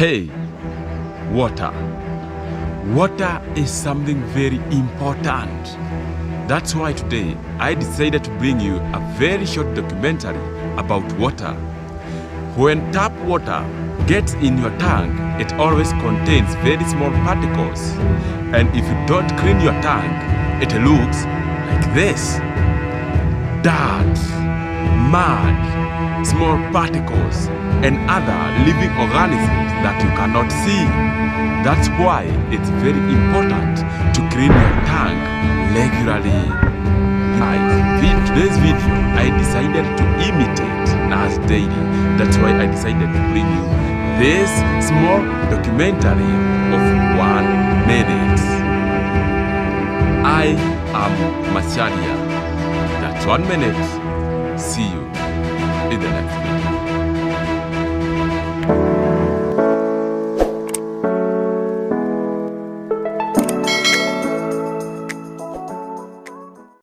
Hey, water. Water is something very important. That's why today I decided to bring you a very short documentary about water. When tap water gets in your tank, it always contains very small particles. And if you don't clean your tank, it looks like this. Dirt, mud, small particles, and other living organisms that you cannot see. That's why it's very important to clean your tank regularly. In today's video, I decided to imitate Nas Daily. That's why I decided to bring you this small documentary of 1 minute. I am Macharia. That's 1 minute. See you in the next video.